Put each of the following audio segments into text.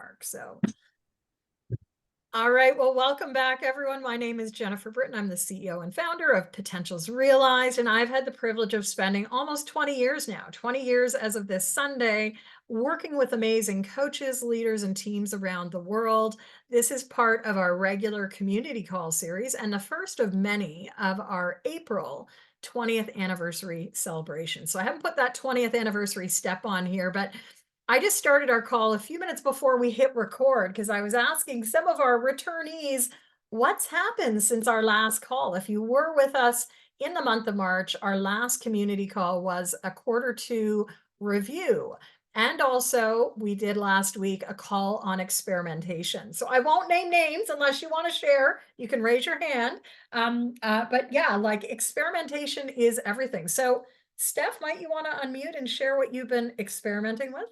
mark. So, all right. Well, welcome back, everyone. My name is Jennifer Britton. I'm the CEO and founder of Potentials Realized, and I've had the privilege of spending almost 20 years now, 20 years as of this Sunday, working with amazing coaches, leaders, and teams around the world. This is part of our regular community call series and the first of many of our April 20th anniversary celebration. So I haven't put that 20th anniversary step on here, but I just started our call a few minutes before we hit record because I was asking some of our returnees what's happened since our last call. If you were with us in the month of March, our last community call was a Q2 review. And also, we did last week a call on experimentation. So I won't name names unless you want to share. You can raise your hand. But yeah, like experimentation is everything. So Steph, might you want to unmute and share what you've been experimenting with?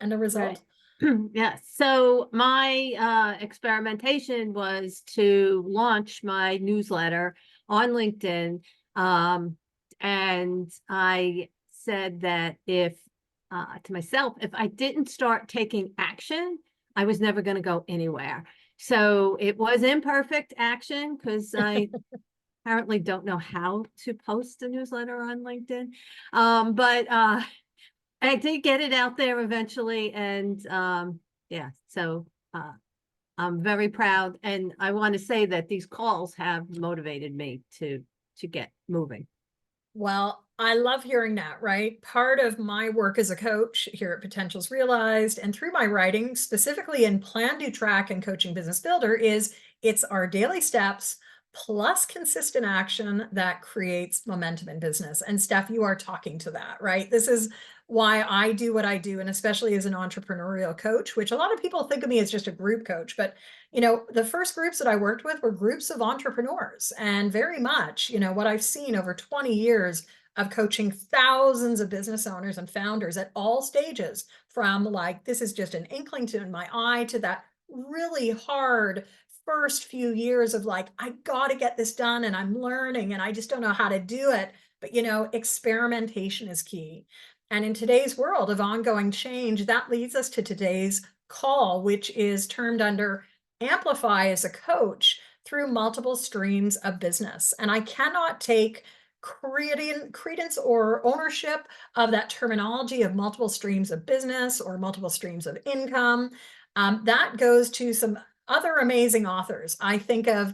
And the result? Right. Yeah. So my experimentation was to launch my newsletter on LinkedIn. And I said that if to myself, if I didn't start taking action, I was never going to go anywhere. So it was imperfect action because I apparently don't know how to post a newsletter on LinkedIn. But I did get it out there eventually, and yeah, so I'm very proud, and I want to say that these calls have motivated me to get moving. Well, I love hearing that, right? Part of my work as a coach here at Potentials Realized and through my writing, specifically in plandotrack and Coaching Business Builder, is it's our daily steps plus consistent action that creates momentum in business. And Steph, you are talking to that, right? This is why I do what I do, and especially as an entrepreneurial coach, which a lot of people think of me as just a group coach, but the first groups that I worked with were groups of entrepreneurs, and very much, what I've seen over 20 years of coaching thousands of business owners and founders at all stages, from like, this is just an inkling to in my eye, to that really hard first few years of like, I got to get this done and I'm learning and I just don't know how to do it. But, experimentation is key. And in today's world of ongoing change, that leads us to today's call, which is termed under Amplify as a coach through multiple streams of business. And I cannot take credence or ownership of that terminology of multiple streams of business or multiple streams of income. That goes to some other amazing authors. I think of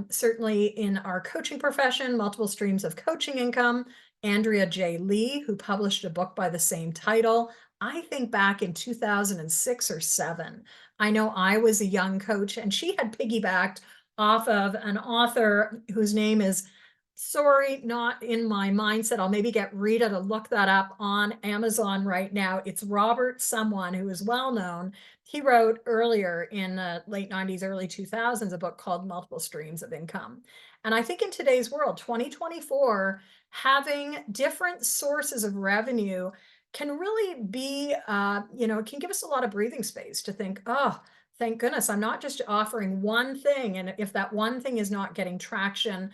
certainly in our coaching profession, multiple streams of coaching income. Andrea J. Lee, who published a book by the same title, I think back in 2006 or 7. I know I was a young coach and she had piggybacked off of an author whose name is, sorry, not in my mindset. I'll maybe get Rita to look that up on Amazon right now. It's Robert someone who is well known. He wrote earlier in the late 90s, early 2000s, a book called Multiple Streams of Income. And I think in today's world, 2024, having different sources of revenue can really be, it can give us a lot of breathing space to think, oh, thank goodness, I'm not just offering one thing. And if that one thing is not getting traction,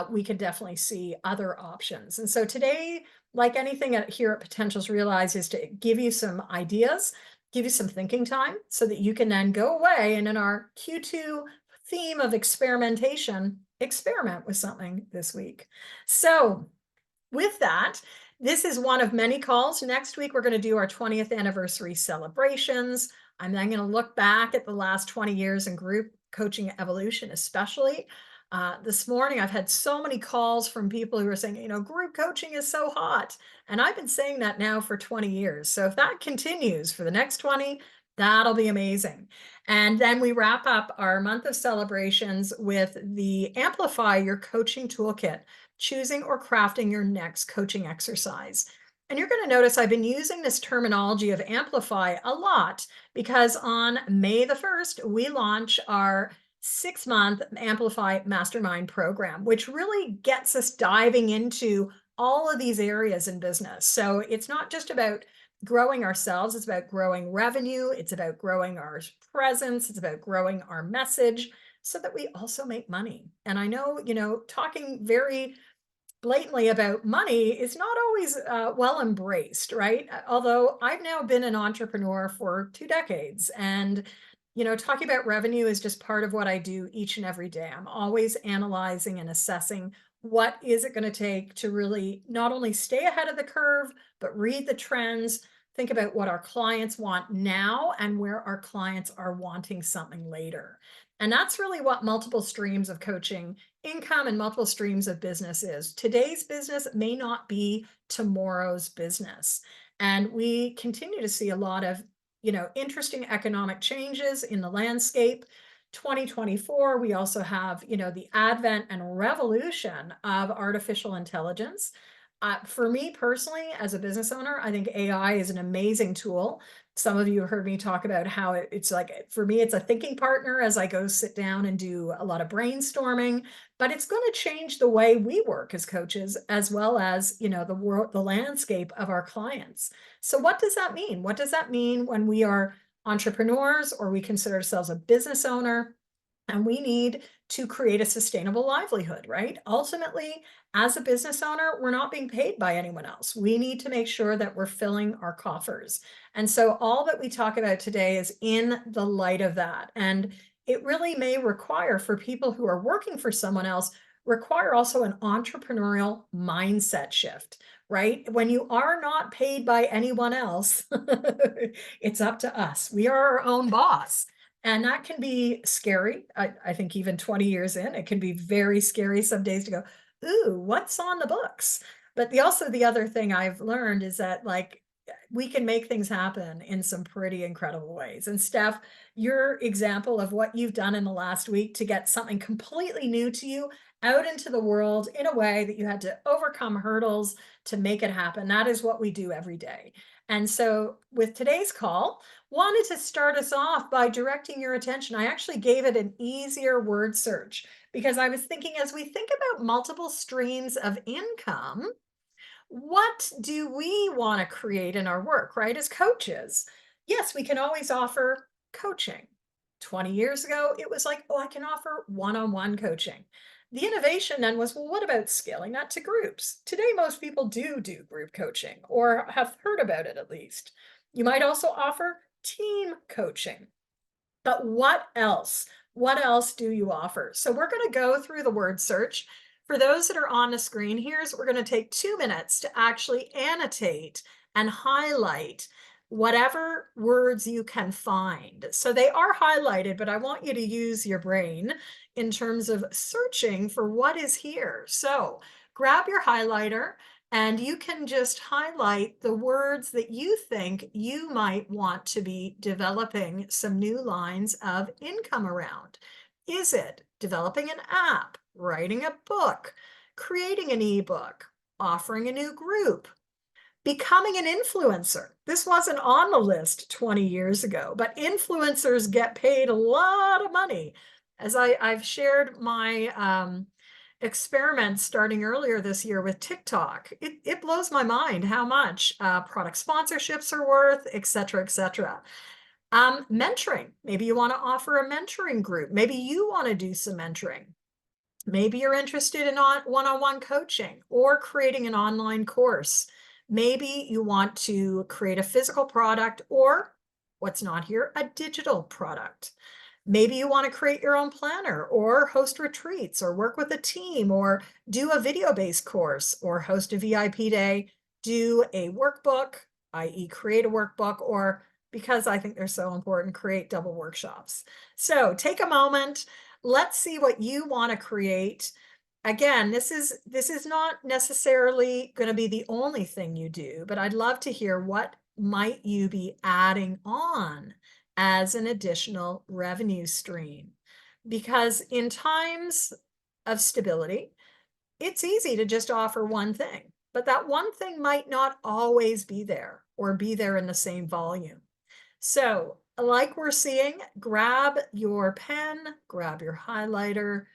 we could definitely see other options. And so today, like anything here at Potentials Realize, is to give you some ideas, give you some thinking time so that you can then go away and in our Q2 theme of experimentation, experiment with something this week. So with that, this is one of many calls. Next week, we're going to do our 20th anniversary celebrations. I'm then going to look back at the last 20 years in group coaching evolution, especially. This morning, I've had so many calls from people who are saying, group coaching is so hot. And I've been saying that now for 20 years. So if that continues for the next 20, that'll be amazing. And then we wrap up our month of celebrations with the Amplify Your Coaching Toolkit, choosing or crafting your next coaching exercise. And you're going to notice I've been using this terminology of amplify a lot because on May the 1st, we launch our 6-month Amplify Mastermind program, which really gets us diving into all of these areas in business. So it's not just about growing ourselves, it's about growing revenue, it's about growing our presence, it's about growing our message so that we also make money. And I know, talking very blatantly about money is not always well embraced, right? Although I've now been an entrepreneur for 2 decades, and talking about revenue is just part of what I do each and every day. I'm always analyzing and assessing what is it going to take to really not only stay ahead of the curve, but read the trends, think about what our clients want now and where our clients are wanting something later. And that's really what multiple streams of coaching income and multiple streams of business is. Today's business may not be tomorrow's business. And we continue to see a lot of, interesting economic changes in the landscape. 2024, we also have, the advent and revolution of artificial intelligence. For me personally, as a business owner, I think AI is an amazing tool. Some of you have heard me talk about how it's like, for me, it's a thinking partner as I go sit down and do a lot of brainstorming, but it's going to change the way we work as coaches, as well as, the world, the landscape of our clients. So what does that mean? What does that mean when we are entrepreneurs or we consider ourselves a business owner? And we need to create a sustainable livelihood, right? Ultimately, as a business owner, we're not being paid by anyone else. We need to make sure that we're filling our coffers. And so all that we talk about today is in the light of that. And it really may require, for people who are working for someone else, require also an entrepreneurial mindset shift, right? When you are not paid by anyone else, it's up to us. We are our own boss. And that can be scary. I think even 20 years in, it can be very scary some days to go, ooh, what's on the books? But the other thing I've learned is that, like, we can make things happen in some pretty incredible ways. And Steph, your example of what you've done in the last week to get something completely new to you out into the world in a way that you had to overcome hurdles to make it happen, that is what we do every day. And so with today's call, wanted to start us off by directing your attention. I actually gave it an easier word search because I was thinking, as we think about multiple streams of income, what do we want to create in our work, right? As coaches, yes, we can always offer coaching. 20 years ago, it was like, oh, I can offer one-on-one coaching. The innovation then was, well, what about scaling that to groups? Today, most people do group coaching or have heard about it at least. You might also offer team coaching. But what else? What else do you offer? So we're going to go through the word search. For those that are on the screen here, we're going to take 2 minutes to actually annotate and highlight whatever words you can find. So they are highlighted, but I want you to use your brain in terms of searching for what is here. So grab your highlighter and you can just highlight the words that you think you might want to be developing some new lines of income around. Is it developing an app, writing a book, creating an ebook, offering a new group, becoming an influencer? This wasn't on the list 20 years ago, but influencers get paid a lot of money. As I've shared my experiments starting earlier this year with TikTok, it blows my mind how much product sponsorships are worth, et cetera, et cetera. Mentoring. Maybe you want to offer a mentoring group. Maybe you want to do some mentoring. Maybe you're interested in one-on-one coaching or creating an online course. Maybe you want to create a physical product or, what's not here, a digital product. Maybe you want to create your own planner or host retreats or work with a team or do a video-based course or host a VIP day, do a workbook, i.e. create a workbook, or, because I think they're so important, create double workshops. So take a moment. Let's see what you want to create. Again, this is not necessarily going to be the only thing you do, but I'd love to hear what might you be adding on as an additional revenue stream. Because in times of stability, it's easy to just offer one thing, but that one thing might not always be there or be there in the same volume. So like we're seeing, grab your pen, grab your highlighter,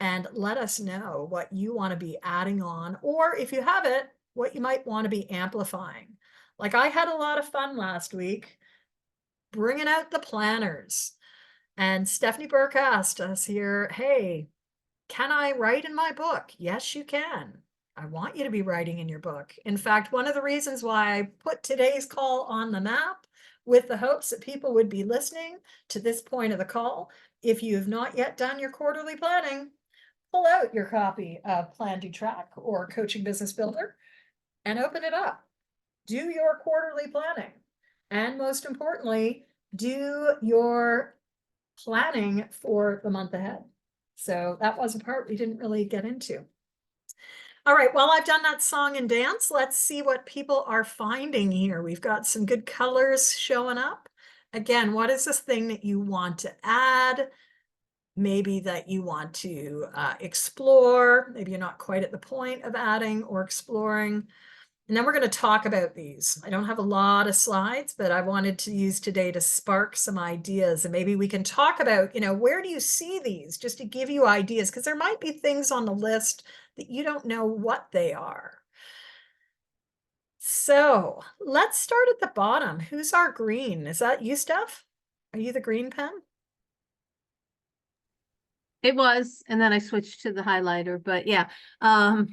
and let us know what you want to be adding on, or if you have it, what you might want to be amplifying. Like I had a lot of fun last week bringing out the planners. And Stephanie Burke asked us here, hey, can I write in my book? Yes, you can. I want you to be writing in your book. In fact, one of the reasons why I put today's call on the map with the hopes that people would be listening to this point of the call. If you have not yet done your quarterly planning, pull out your copy of Plan, Do, Track or Coaching Business Builder and open it up. Do your quarterly planning. And most importantly, do your planning for the month ahead. So that was a part we didn't really get into. All right, well, I've done that song and dance. Let's see what people are finding here. We've got some good colors showing up. Again, what is this thing that you want to add? Maybe that you want to explore. Maybe you're not quite at the point of adding or exploring. And then we're going to talk about these. I don't have a lot of slides, but I wanted to use today to spark some ideas. And maybe we can talk about, where do you see these, just to give you ideas, because there might be things on the list that you don't know what they are. So let's start at the bottom. Who's our green? Is that you, Steph? Are you the green pen? It was, and then I switched to the highlighter, but yeah. What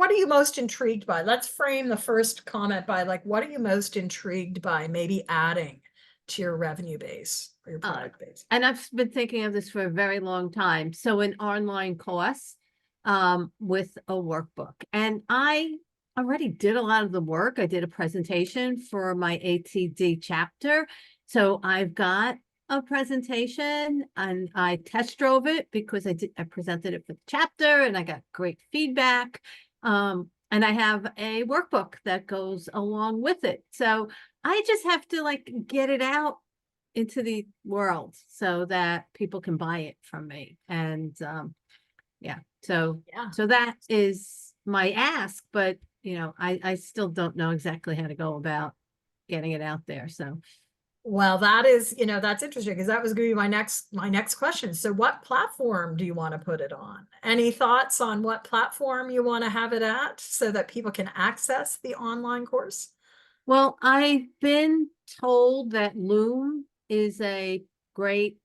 are you most intrigued by? Let's frame the first comment by what are you most intrigued by maybe adding to your revenue base or your product base? And I've been thinking of this for a very long time. So an online course with a workbook. And I already did a lot of the work. I did a presentation for my ATD chapter. So I've got a presentation and I test drove it because I presented it for the chapter and I got great feedback. And I have a workbook that goes along with it. So I just have to get it out into the world so that people can buy it from me. And so that is my ask, but I still don't know exactly how to go about getting it out there. So well, that is, that's interesting because that was going to be my next question. So what platform do you want to put it on? Any thoughts on what platform you want to have it at so that people can access the online course? Well, I've been told that Loom is a great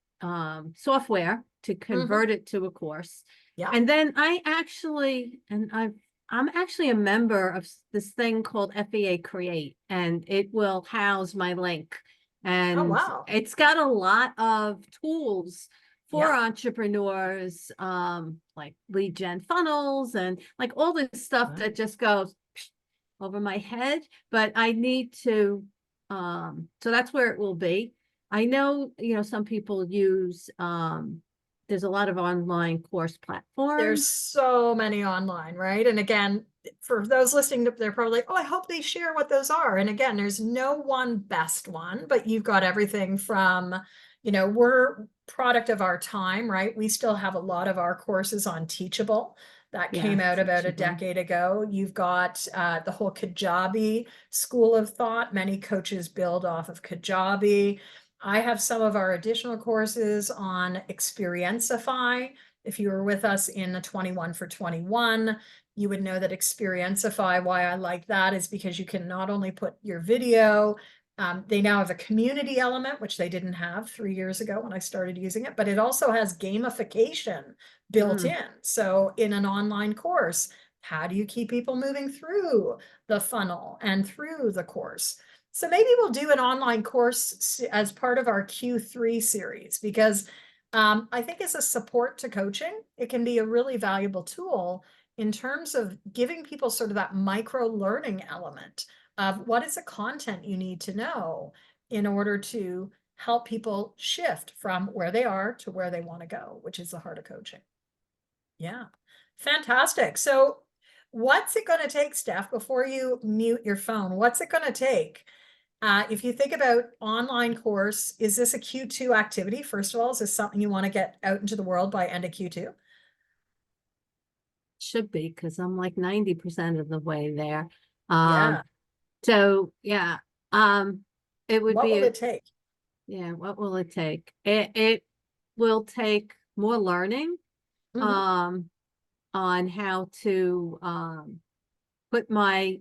software to convert it to a course. Yeah. And then I'm actually a member of this thing called FEA Create, and it will house my link. And wow. It's got a lot of tools for entrepreneurs, like lead gen funnels and all this stuff that just goes over my head. But I need to, so that's where it will be. I know, some people use, there's a lot of online course platforms. There's so many online, right? And again, for those listening, they're probably like, oh, I hope they share what those are. And again, there's no one best one, but you've got everything from, we're product of our time, right? We still have a lot of our courses on Teachable. That came out about a decade ago. You've got the whole Kajabi school of thought. Many coaches build off of Kajabi. I have some of our additional courses on Experientify. If you were with us in the 21 for 21, you would know that Experientify, why I like that is because you can not only put your video, they now have a community element, which they didn't have 3 years ago when I started using it, but it also has gamification built in. So in an online course, how do you keep people moving through the funnel and through the course? So maybe we'll do an online course as part of our Q3 series, because I think as a support to coaching, it can be a really valuable tool in terms of giving people sort of that micro learning element of what is the content you need to know in order to help people shift from where they are to where they want to go, which is the heart of coaching. Yeah, fantastic. So what's it going to take, Steph, before you mute your phone? What's it going to take? If you think about online course, is this a Q2 activity? First of all, is this something you want to get out into the world by end of Q2? Should be, because I'm 90% of the way there. So it would what be will it take? Yeah, what will it take? It will take more learning on how to put my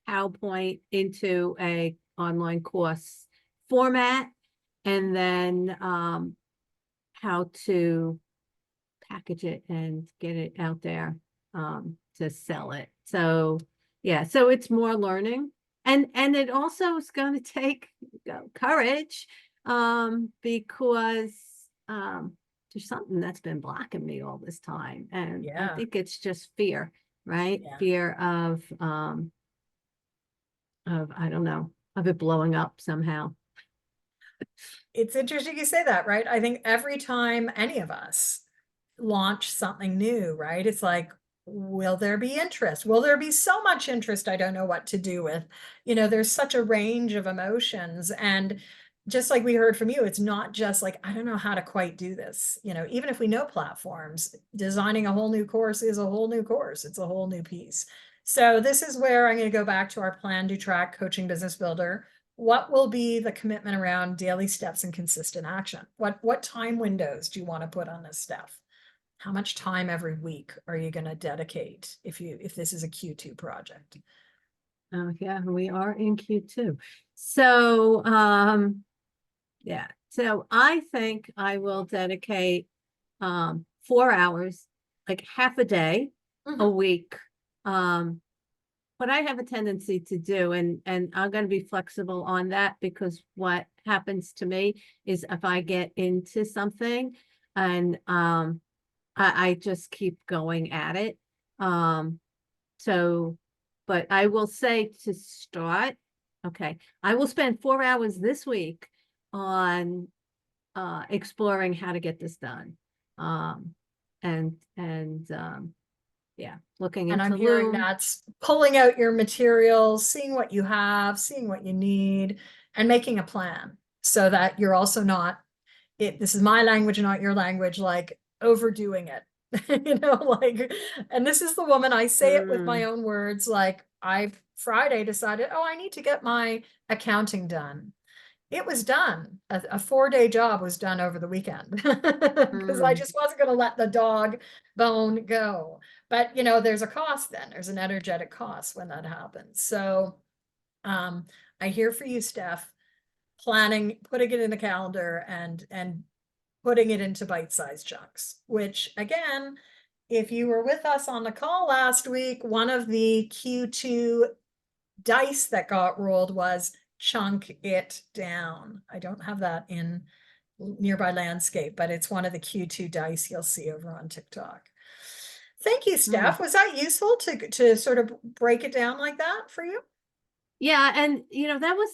PowerPoint into a online course format, and then how to package it and get it out there. to sell it. So yeah, so it's more learning, and it also is going to take courage, because there's something that's been blocking me all this time, and I Yeah. think it's just fear, right? Yeah. Fear of I don't know, of it blowing up somehow. It's interesting you say that, right? I think every time any of us launch something new, right? It's like, will there be interest? Will there be so much interest? I don't know what to do with. There's such a range of emotions. And just like we heard from you, it's not just like, I don't know how to quite do this. Even if we know platforms, designing a whole new course is a whole new course. It's a whole new piece. So this is where I'm going to go back to our plan, do track, coaching business builder. What will be the commitment around daily steps and consistent action? What time windows do you want to put on this stuff? How much time every week are you going to dedicate if this is a Q2 project? Yeah, we are in Q2. So, yeah. So I think I will dedicate 4 hours, like half a day a week. What I have a tendency to do, and I'm going to be flexible on that, because what happens to me is if I get into something and I just keep going at it. So, but I will say to start, okay, I will spend 4 hours this week on exploring how to get this done. And yeah, looking And I'm into hearing Loom. that's pulling out your materials, seeing what you have, seeing what you need, and making a plan so that you're also not, this is my language, not your language, like overdoing it. And this is the woman, I say it with my own words, like I've Friday decided, oh, I need to get my accounting done. It was done. A 4-day job was done over the weekend because I just wasn't going to let the dog bone go. But there's a cost then. There's an energetic cost when that happens. So I hear for you, Steph, planning, putting it in the calendar and putting it into bite-sized chunks, which again, if you were with us on the call last week, one of the Q2 dice that got rolled was chunk it down. I don't have that in nearby landscape, but it's one of the Q2 dice you'll see over on TikTok. Thank you, Steph. Was that useful to sort of break it down like that for you? Yeah, and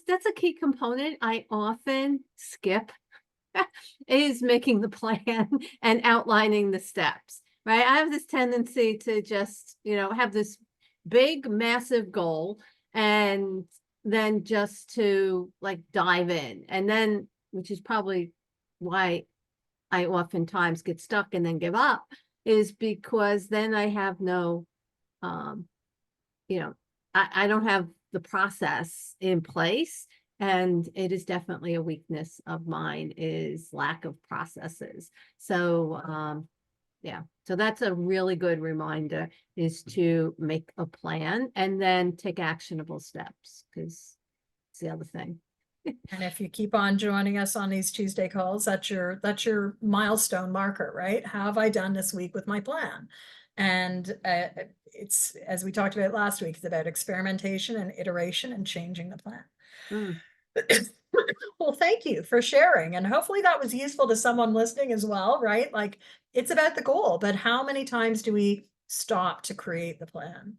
that's a key component I often skip is making the plan and outlining the steps, right? I have this tendency to just, have this big, massive goal and then just to like dive in. And then, which is probably why I oftentimes get stuck and then give up, is because then I have no, you know, I don't have the process in place. And it is definitely a weakness of mine, is lack of processes. So, yeah, so that's a really good reminder, is to make a plan and then take actionable steps, because it's the other thing. And if you keep on joining us on these Tuesday calls, that's your milestone marker, right? How have I done this week with my plan? And it's, as we talked about last week, it's about experimentation and iteration and changing the plan. Mm. Well, thank you for sharing. And hopefully that was useful to someone listening as well, right? Like it's about the goal, but how many times do we stop to create the plan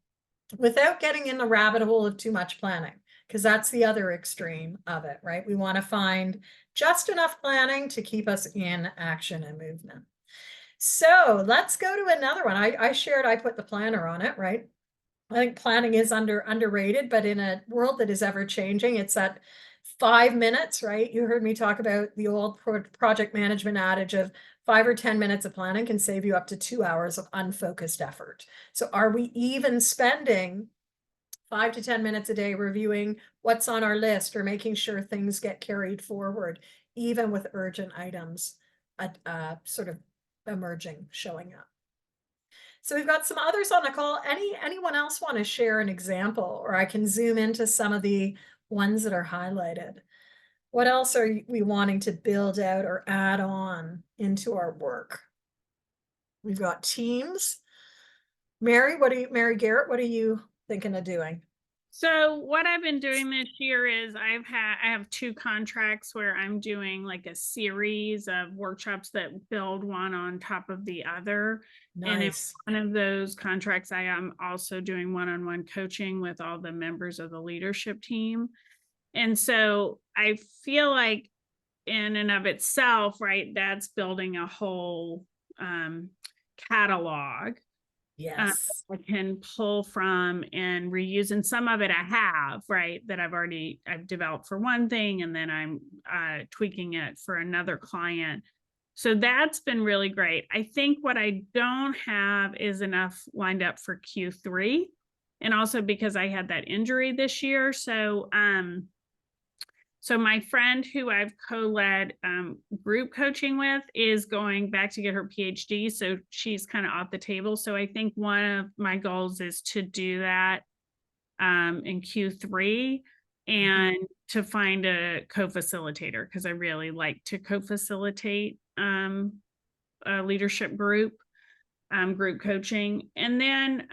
without getting in the rabbit hole of too much planning? Because that's the other extreme of it, right? We want to find just enough planning to keep us in action and movement. So let's go to another one. I shared, I put the planner on it, right? I think planning is underrated, but in a world that is ever changing, it's at 5 minutes, right? You heard me talk about the old project management adage of 5 or 10 minutes of planning can save you up to 2 hours of unfocused effort. So are we even spending 5 to 10 minutes a day reviewing what's on our list or making sure things get carried forward, even with urgent items sort of emerging, showing up? So we've got some others on the call. Anyone else want to share an example, or I can zoom into some of the ones that are highlighted? What else are we wanting to build out or add on into our work? We've got teams. Mary Garrett, what are you thinking of doing? So what I've been doing this year is I have two contracts where I'm doing like a series of workshops that build one on top of the other. And in Nice. one of those contracts, I am also doing one-on-one coaching with all the members of the leadership team. And so I feel like in and of itself, right, that's building a whole catalog Yes. I can pull from and reuse. And some of it I have, right, that I've developed for one thing, and then I'm tweaking it for another client. So that's been really great. I think what I don't have is enough lined up for Q3. And also because I had that injury this year. So my friend who I've co-led group coaching with is going back to get her PhD. So she's kind of off the table. So I think one of my goals is to do that in Q3 and to find a co-facilitator, because I really like to co-facilitate a leadership group coaching. And then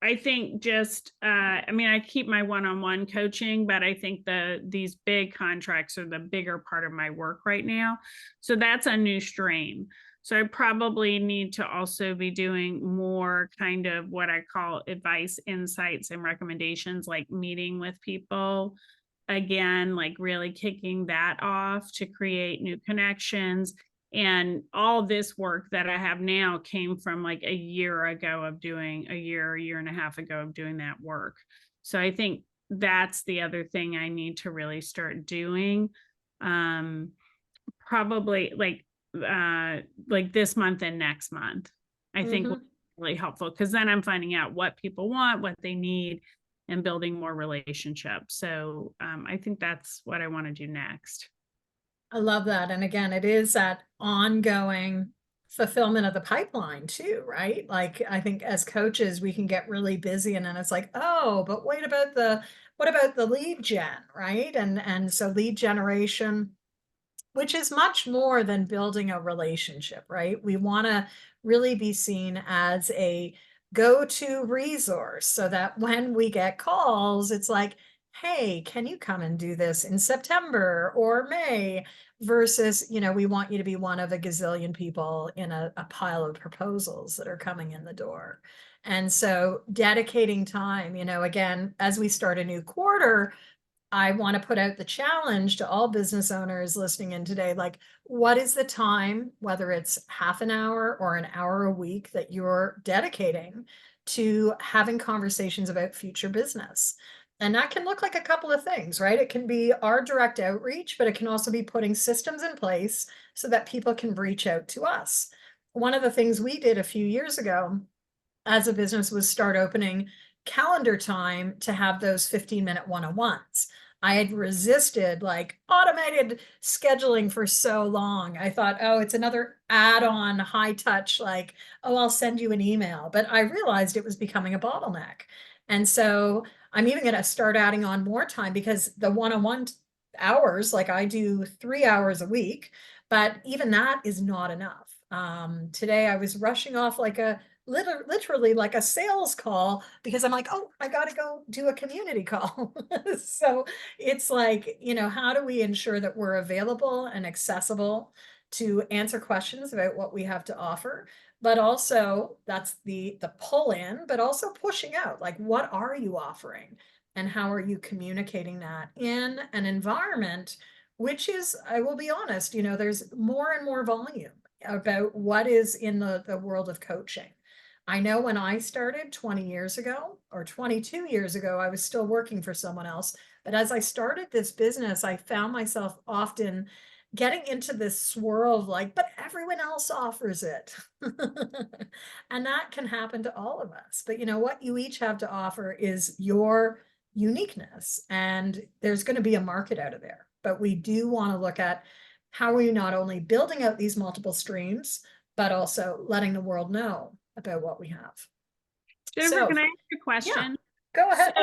I think just, I mean, I keep my one-on-one coaching, but I think these big contracts are the bigger part of my work right now. So that's a new stream. So I probably need to also be doing more kind of what I call advice, insights, and recommendations, like meeting with people again, like really kicking that off to create new connections. And all this work that I have now came from like a year and a half ago of doing that work. So I think that's the other thing I need to really start doing. Probably like this month and next month, I think will be really helpful, because then I'm finding out what people want, what they need, and building more relationships. So I think that's what I want to do next. I love that. And again, it is that ongoing fulfillment of the pipeline too, right? Like I think as coaches, we can get really busy and then it's like, oh, but what about the lead gen, right? And so lead generation, which is much more than building a relationship, right? We want to really be seen as a go-to resource so that when we get calls, it's like, hey, can you come and do this in September or May? Versus, we want you to be one of a gazillion people in a pile of proposals that are coming in the door. And so dedicating time, again, as we start a new quarter, I want to put out the challenge to all business owners listening in today, like, what is the time, whether it's half an hour or an hour a week, that you're dedicating to having conversations about future business? And that can look like a couple of things, right? It can be our direct outreach, but it can also be putting systems in place so that people can reach out to us. One of the things we did a few years ago as a business was start opening calendar time to have those 15-minute one-on-ones. I had resisted like automated scheduling for so long. I thought, oh, it's another add-on high touch, like, oh, I'll send you an email. But I realized it was becoming a bottleneck. And so I'm even going to start adding on more time, because the one-on-one hours, like I do 3 hours a week, but even that is not enough. Today I was rushing off like literally like a sales call, because I'm like, oh, I got to go do a community call. So it's like, how do we ensure that we're available and accessible to answer questions about what we have to offer? But also that's the pull in, but also pushing out, like, what are you offering and how are you communicating that in an environment, which is, I will be honest, there's more and more volume about what is in the world of coaching. I know when I started 20 years ago or 22 years ago, I was still working for someone else. But as I started this business, I found myself often getting into this swirl of like, but everyone else offers it. And that can happen to all of us. But what you each have to offer is your uniqueness. And there's going to be a market out of there. But we do want to look at how are you not only building out these multiple streams, but also letting the world know about what we have. Jennifer, So, can I ask a yeah, question? go ahead.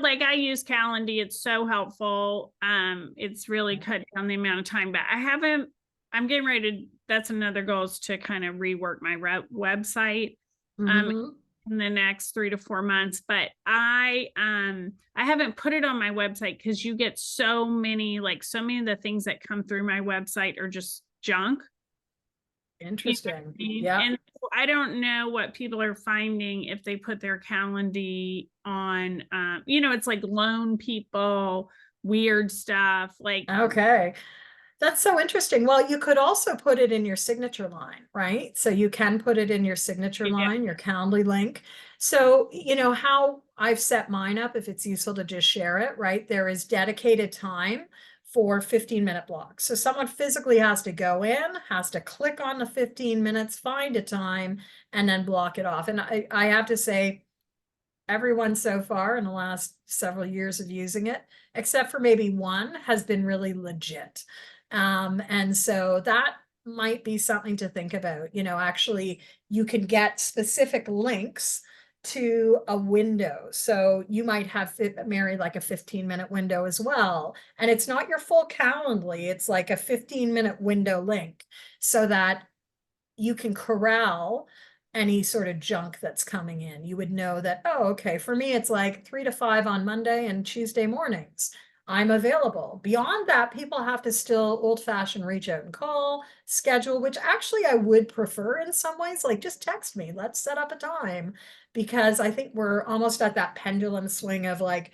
Like I use Calendly, it's so helpful. It's really cut down the amount of time, but I haven't I'm getting ready to, that's another goal, is to kind of rework my website Mhm. in the next 3 to 4 months. But I haven't put it on my website because you get so many, like so many of the things that come through my website are just junk. You know what I Interesting. mean? Yeah. And so I don't know what people are finding if they put their Calendly on, it's like loan people, weird stuff. Like, Okay. That's so interesting. Well, you could also put it in your signature line, right? So you can put it in your signature yeah, line, your Calendly link. So, you know, how I've set mine up, if it's useful to just share it, right? There is dedicated time for 15-minute blocks. So someone physically has to go in, has to click on the 15 minutes, find a time, and then block it off. And I have to say, everyone so far in the last several years of using it, except for maybe one, has been really legit. And so that might be something to think about. You know, actually, you can get specific links to a window. So you might have, Mary, like a 15-minute window as well. And it's not your full Calendly, it's like a 15-minute window link so that you can corral any sort of junk that's coming in. You would know that, oh, okay, for me, it's like 3 to 5 on Monday and Tuesday mornings. I'm available. Beyond that, people have to still old-fashioned reach out and call, schedule, which actually I would prefer in some ways. Like, just text me, let's set up a time, because I think we're almost at that pendulum swing of like,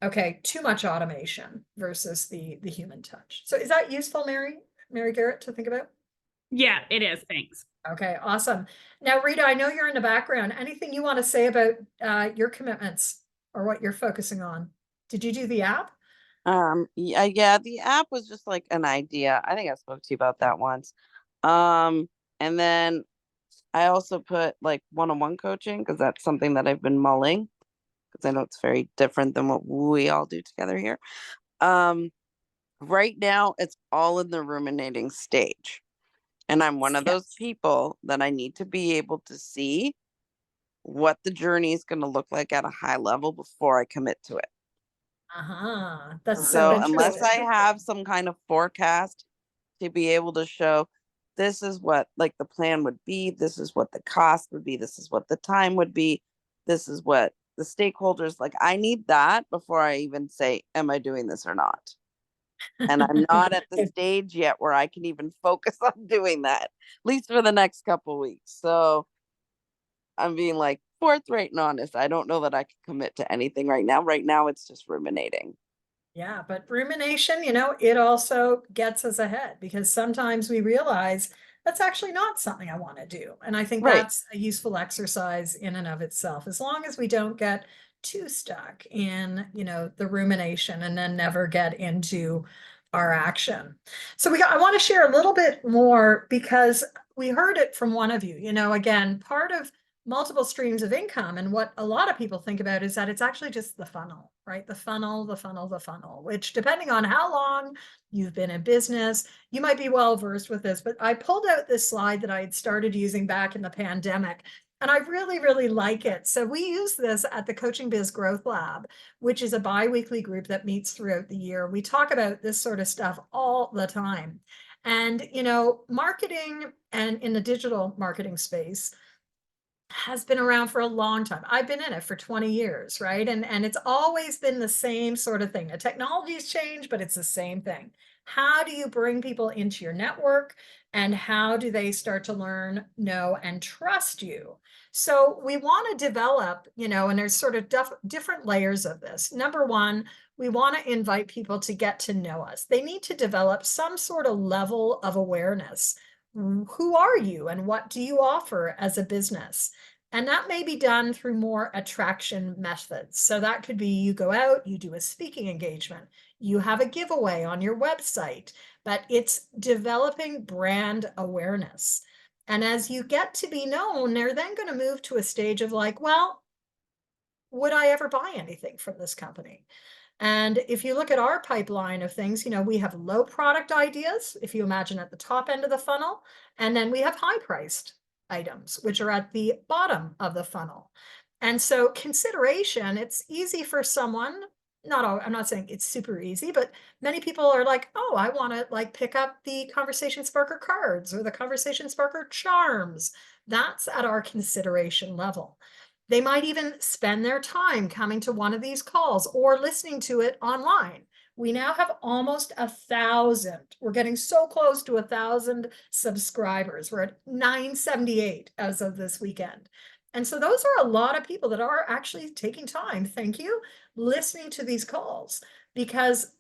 okay, too much automation versus the human touch. So is that useful, Mary Garrett, to think about? yeah, it is. Thanks. Okay, awesome. Now, Rita, I know you're in the background. Anything you want to say about your commitments or what you're focusing on? Did you do the app? Yeah, the app was just like an idea. I think I spoke to you about that once. And then I also put like one-on-one coaching because that's something that I've been mulling because I know it's very different than what we all do together here. Right now it's all in the ruminating stage. And I'm one of those people that I need to be able to see what the journey is going to look like at a high level before I commit to it. Uh-huh. That's so So unless I interesting. have some kind of forecast to be able to show this is what like the plan would be, this is what the cost would be, this is what the time would be, this is what the stakeholders like, I need that before I even say, am I doing this or not? And I'm not at the stage yet where I can even focus on doing that, at least for the next couple weeks. So I'm being like forthright and honest. I don't know that I can commit to anything right now. Right now, it's just ruminating. Yeah, but rumination, you know, it also gets us ahead because sometimes we realize that's actually not something I want to do. And I think Right. that's a useful exercise in and of itself, as long as we don't get too stuck in, you know, the rumination and then never get into our action. So I want to share a little bit more because we heard it from one of you, you know, again, part of multiple streams of income. And what a lot of people think about is that it's actually just the funnel, right? The funnel, the funnel, the funnel, which depending on how long you've been in business, you might be well versed with this, but I pulled out this slide that I had started using back in the pandemic. And I really, really like it. So we use this at the Coaching Biz Growth Lab, which is a bi-weekly group that meets throughout the year. We talk about this sort of stuff all the time. And, you know, marketing and in the digital marketing space has been around for a long time. I've been in it for 20 years, right? And it's always been the same sort of thing. The technology's changed, but it's the same thing. How do you bring people into your network and how do they start to learn, know, and trust you? So we want to develop, you know, and there's sort of different layers of this. Number one, we want to invite people to get to know us. They need to develop some sort of level of awareness. Who are you and what do you offer as a business? And that may be done through more attraction methods. So that could be you go out, you do a speaking engagement, you have a giveaway on your website, but it's developing brand awareness. And as you get to be known, they're then going to move to a stage of like, well, would I ever buy anything from this company? And if you look at our pipeline of things, you know, we have low product ideas, if you imagine at the top end of the funnel, and then we have high priced items, which are at the bottom of the funnel. And so consideration, it's easy for someone not all, I'm not saying it's super easy, but many people are like, oh, I want to like pick up the Conversation Sparker cards or the Conversation Sparker charms. That's at our consideration level. They might even spend their time coming to one of these calls or listening to it online. We now have almost 1,000. We're getting so close to 1,000 subscribers. We're at 978 as of this weekend. And so those are a lot of people that are actually taking time, thank you, listening to these calls, because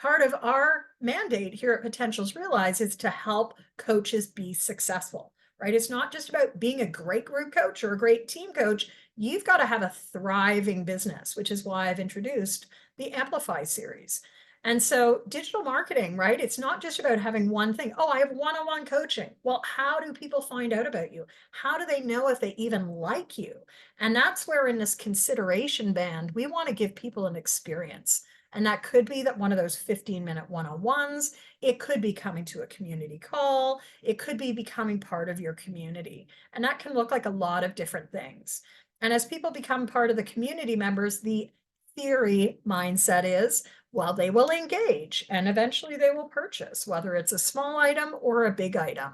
part of our mandate here at Potentials Realize is to help coaches be successful, right? It's not just about being a great group coach or a great team coach. You've got to have a thriving business, which is why I've introduced the Amplify series. And so digital marketing, right? It's not just about having one thing. Oh, I have one-on-one coaching. Well, how do people find out about you? How do they know if they even like you? And that's where in this consideration band, we want to give people an experience. And that could be that one of those 15-minute one-on-ones. It could be coming to a community call. It could be becoming part of your community. And that can look like a lot of different things. And as people become part of the community members, the theory mindset is, well, they will engage and eventually they will purchase, whether it's a small item or a big item.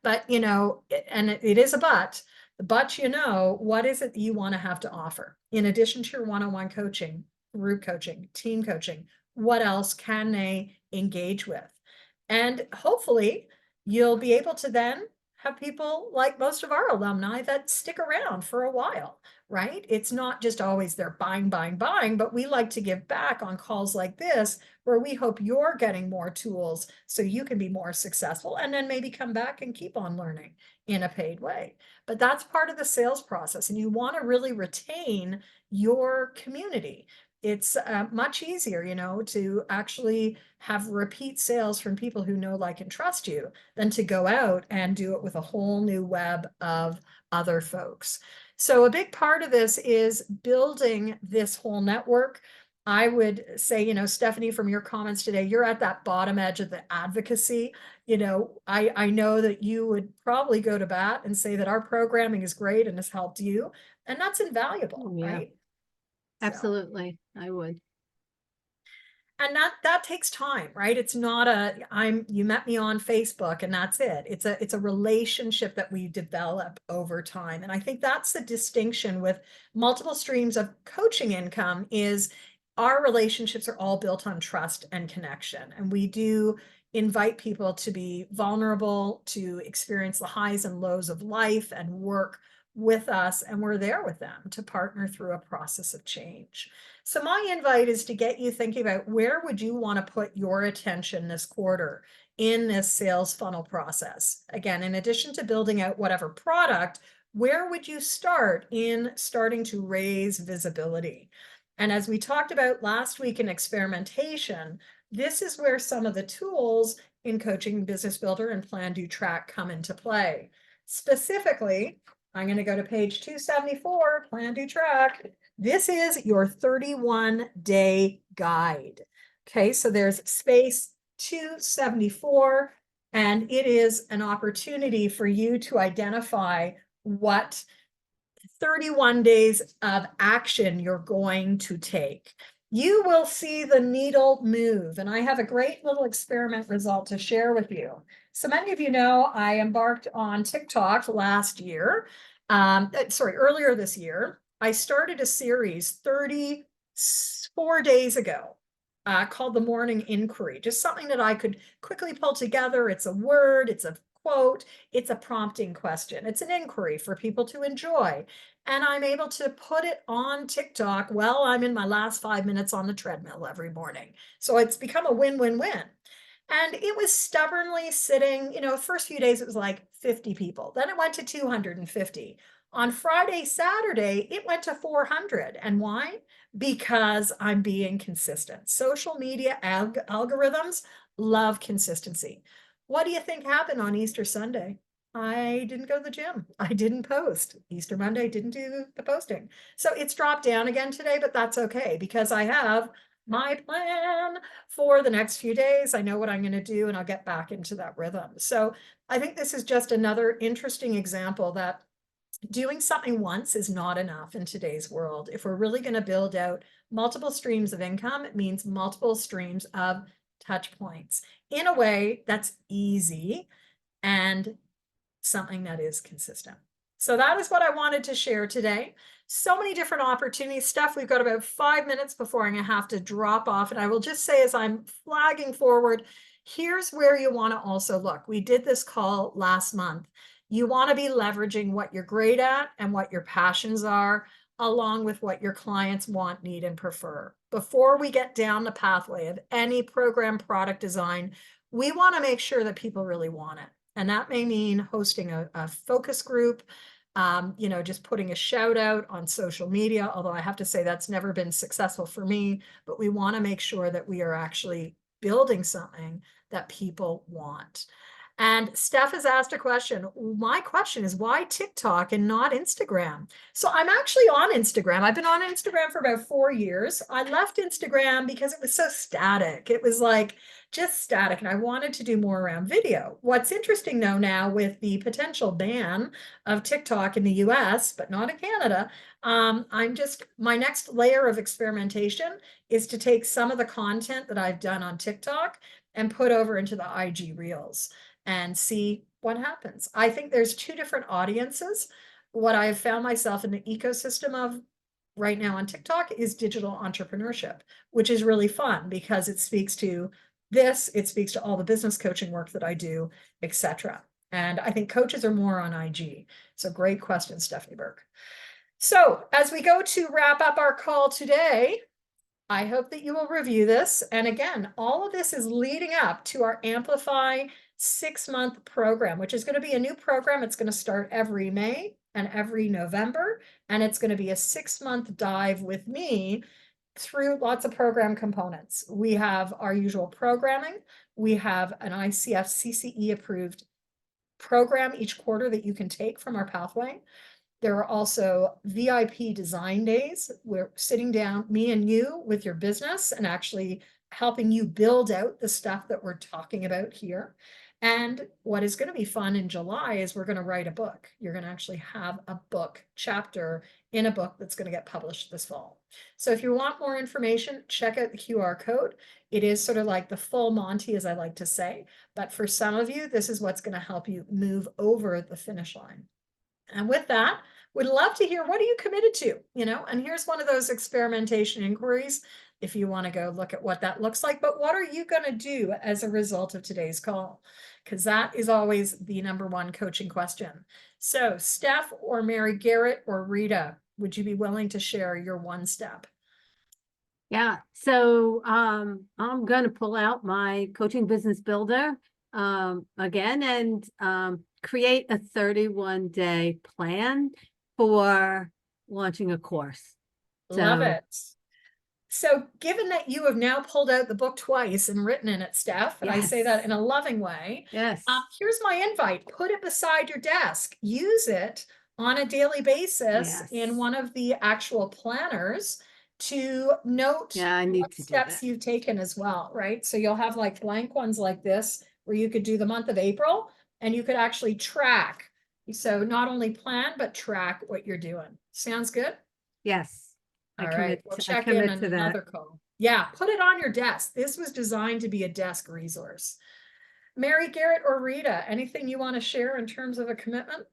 But, you know, and it is a but, you know, what is it that you want to have to offer? In addition to your one-on-one coaching, group coaching, team coaching, what else can they engage with? And hopefully you'll be able to then have people like most of our alumni that stick around for a while, right? It's not just always they're buying, but we like to give back on calls like this, where we hope you're getting more tools so you can be more successful and then maybe come back and keep on learning in a paid way. But that's part of the sales process, and you want to really retain your community. It's much easier, you know, to actually have repeat sales from people who know, like, and trust you than to go out and do it with a whole new web of other folks. So a big part of this is building this whole network. I would say, you know, Stephanie, from your comments today, you're at that bottom edge of the advocacy. You know, I know that you would probably go to bat and say that our programming is great and has helped you, and that's invaluable, Yeah. right? Absolutely, I would. And that takes time, right? It's not you met me on Facebook and that's it. It's a relationship that we develop over time. And I think that's the distinction with multiple streams of coaching income is our relationships are all built on trust and connection. And we do invite people to be vulnerable, to experience the highs and lows of life and work with us, and we're there with them to partner through a process of change. So my invite is to get you thinking about where would you want to put your attention this quarter in this sales funnel process. Again, in addition to building out whatever product, where would you start in starting to raise visibility? And as we talked about last week in experimentation, this is where some of the tools in Coaching Business Builder and Plan, Do, Track come into play. Specifically, I'm going to go to page 274, Plan, Do, Track. This is your 31-day guide. Okay, so there's space 274, and it is an opportunity for you to identify what 31 days of action you're going to take. You will see the needle move, and I have a great little experiment result to share with you. So many of you know I embarked on TikTok last year, earlier this year. I started a series 34 days ago called The Morning Inquiry, just something that I could quickly pull together. It's a word, it's a quote, it's a prompting question, it's an inquiry for people to enjoy. And I'm able to put it on TikTok while I'm in my last 5 minutes on the treadmill every morning. So it's become a win-win-win. And it was stubbornly sitting, you know, first few days, it was like 50 people. Then it went to 250. On Friday, Saturday, it went to 400. And why? Because I'm being consistent. Social media algorithms love consistency. What do you think happened on Easter Sunday? I didn't go to the gym. I didn't post. Easter Monday, didn't do the posting. So it's dropped down again today, but that's okay because I have my plan for the next few days. I know what I'm going to do and I'll get back into that rhythm. So I think this is just another interesting example that doing something once is not enough in today's world. If we're really going to build out multiple streams of income. It means multiple streams of touch points in a way that's easy and something that is consistent. So that is what I wanted to share today. So many different opportunities, Steph. We've got about 5 minutes before I'm going to have to drop off. And I will just say, as I'm flagging forward, here's where you want to also look. We did this call last month. You want to be leveraging what you're great at and what your passions are, along with what your clients want, need, and prefer. Before we get down the pathway of any program product design, we want to make sure that people really want it. And that may mean hosting a focus group, just putting a shout out on social media, although I have to say that's never been successful for me, but we want to make sure that we are actually building something that people want. And Steph has asked a question. My question is, why TikTok and not Instagram? So I'm actually on Instagram. I've been on Instagram for about 4 years. I left Instagram because it was so static. It was like just static, and I wanted to do more around video. What's interesting though now, with the potential ban of TikTok in the US, but not in Canada, my next layer of experimentation is to take some of the content that I've done on TikTok and put over into the IG Reels and see what happens. I think there's 2 different audiences. What I have found myself in the ecosystem of right now on TikTok is digital entrepreneurship, which is really fun because it speaks to this, it speaks to all the business coaching work that I do, etc. And I think coaches are more on IG. So great question, Stephanie Burke. So as we go to wrap up our call today, I hope that you will review this. And again, all of this is leading up to our Amplify 6-month program, which is going to be a new program. It's going to start every May and every November, and it's going to be a 6-month dive with me through lots of program components. We have our usual programming. We have an ICF CCE approved program each quarter that you can take from our pathway. There are also VIP design days. We're sitting down, me and you, with your business and actually helping you build out the stuff that we're talking about here. And what is going to be fun in July is we're going to write a book. You're going to actually have a book chapter in a book that's going to get published this fall. So if you want more information, check out the QR code. It is sort of like the full Monty, as I like to say. But for some of you, this is what's going to help you move over the finish line. And with that, would love to hear, what are you committed to? And here's one of those experimentation inquiries if you want to go look at what that looks like. But what are you going to do as a result of today's call? Because that is always the #1 coaching question. So Steph or Mary Garrett or Rita, would you be willing to share your 1 step? Yeah, so I'm going to pull out my Coaching Business Builder again and create a 31-day plan for launching a course. Love it. So given that you have now pulled out the book twice and written in it, Steph, and I say that in a loving way, yes, here's my invite. Put it beside your desk. Use it on a daily basis in one of the actual planners to note what steps you've taken as well, right? So you'll have like blank ones like this, where you could do the month of April and you could actually track. So not only plan, but track what you're doing. Sounds good? Yes. All right, we'll check in on another call. Yeah, put it on your desk. This was designed to be a desk resource. Mary Garrett or Rita, anything you want to share in terms of a commitment?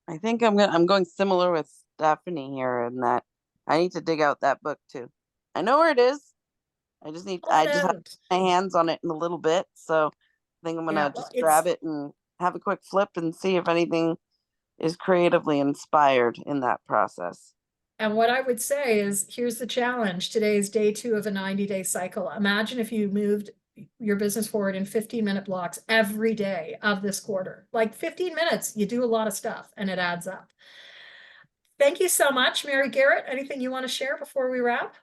I think I'm going similar with Stephanie here, in that I need to dig out that book too. I know where it is. I just have my hands on it in a little bit. So I think I'm gonna just grab it and have a quick flip and see if anything is creatively inspired in that process. And what I would say is, here's the challenge. Today is day 2 of a 90-day cycle. Imagine if you moved your business forward in 15-minute blocks every day of this quarter. Like 15 minutes, you do a lot of stuff and it adds up. Thank you so much, Mary Garrett. Anything you want to share before we wrap?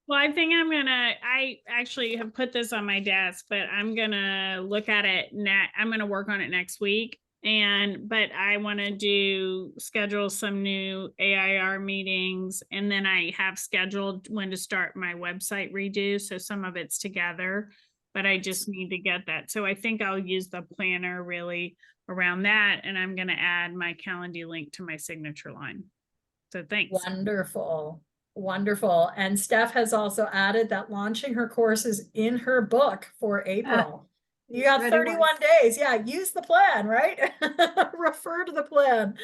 Well, I actually have put this on my desk, but I'm going to look at it I'm going to work on it next week. But I want to schedule some new AIR meetings, and then I have scheduled when to start my website redo. So some of it's together, but I just need to get that. So I think I'll use the planner really around that. And I'm going to add my Calendly link to my signature line. So thanks. Wonderful. Wonderful. And Steph has also added that launching her course is in her book for April. You got ready 31 once. days. Yeah, use the plan, right? Refer to the plan.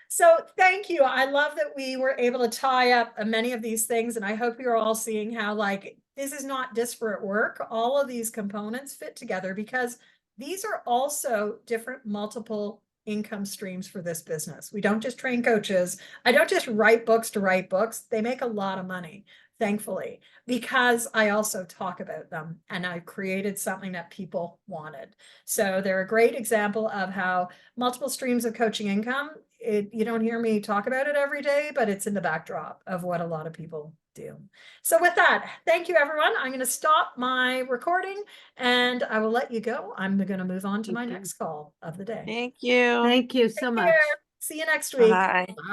So thank you. I love that we were able to tie up many of these things, and I hope you're all seeing how, like, this is not disparate work. All of these components fit together because these are also different multiple income streams for this business. We don't just train coaches. I don't just write books to write books. They make a lot of money, thankfully, because I also talk about them and I've created something that people wanted. So they're a great example of how multiple streams of coaching income, you don't hear me talk about it every day, but it's in the backdrop of what a lot of people do. So with that, thank you, everyone. I'm going to stop my recording and I will let you go. I'm going to move on to my next call of the day. Thank you. Thank you so Take much. care. See you next week. Bye. Bye.